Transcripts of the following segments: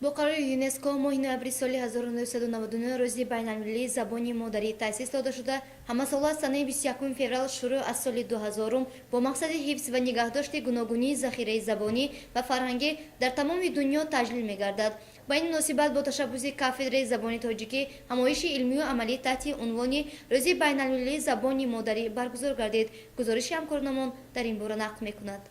با قرار یونسکو ماه نوامبر سال 1999 روز بین‌المللی زبان مادری تأسیس داده شده، همه سال از سال 21 فوریه شروع از سال 2000 با مقصد حفظ و نگهداشت گوناگونی ذخیره زبانی و فرهنگی در تمام دنیا تجلیل می‌گردد. با این مناسبت با تشبث کافدره زبان تاجیکی همایش علمی و عملی تحت عنوان روز بین‌المللی زبان مادری برگزار گردید. گزارش همکارانمان در این باره نقل می‌کند.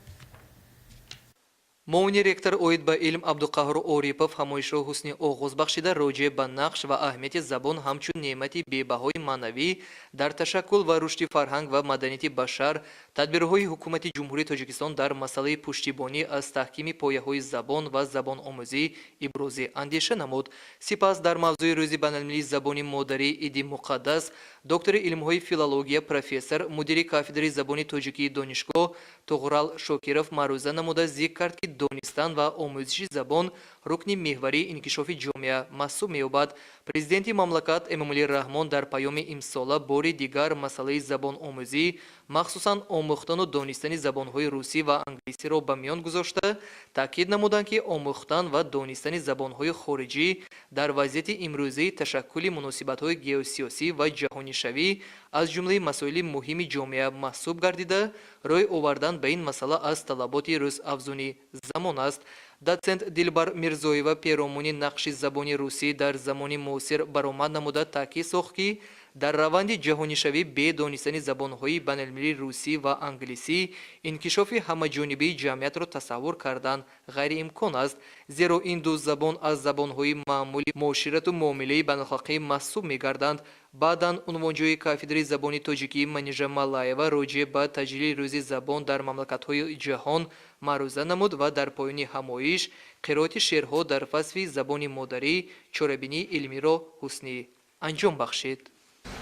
معاون رектор اوید با علم عبدالقاهر اوریپов همایشро حسنی آغاز بخشیده راجع به نقش و اهمیت زبان همچون نعمتی بی‌بهای معنوی در تشکل و رشد فرهنگ و مدنیت بشر، تدبیرهای حکومت جمهوری تاجیکستان در مسئله پشتیبانی از تحکیم پایه‌های زبان و زبان آموزی ابراز اندیشه نمود. سپس در موضوع روز بین‌المللی زبان مادری عید مقدس، دکتر علم‌های فیلولوژی پروفسور مدیر کافدره زبان تاجیکی دانشگاه توغرال شاکرов معروضه نموده ذکر کرد که دانستن و آموزش زبان رکن محوری انکشاف جامعه محسوب می‌یابد. پرزیدنت مملکت امامعلی رحمان در پیام امساله بار دیگر مسئله زبان آموزی مخصوصاً آموختن و دانستن زبان‌های روسی و انگلیسی را به میان گذاشته، تاکید نمودند که آموختن و دانستن زبان‌های خارجی در وضعیت امروزی تشکل مناسبت‌های گئوسیاسی و جهانی شوی از جمله مسائل مهم جامعه محسوب گردیده، رای آوردن به این مسئله از طلبات روزافزون زمان است. دوسنت دلبر میرزایeva پیرامون نقش زبان روسی در زمان معاصر برآمد نموده تاکید ساخت که در روند جهانی شوی به دانستن زبان‌های بین‌المللی روسی و انگلیسی انکشاف همه‌جانبه جمعیت را تصور کردن غیر امکان است، زیرا این دو زبان از زبان‌های معمولی معاشرت و معامله بین‌الخلقی محسوب می‌گردند. بعداً عنوانجوی کافدره زبان تاجیکی منیژه ملایeva راجع به تجلیل روز زبان در مملکت‌های جهان معروضه نمود و در پایان همایش قرائت شعرها در فصل زبان مادری چاره‌بینی علمی را حسنی انجام بخشید.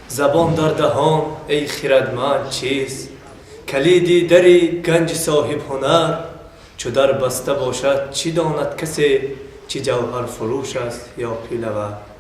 زبان در دهان ای خردمند چیست؟ کلید دری گنج صاحب هنر. چو در بسته باشد چی داند کسی؟ چی جوهر فروش است یا پیله‌ور؟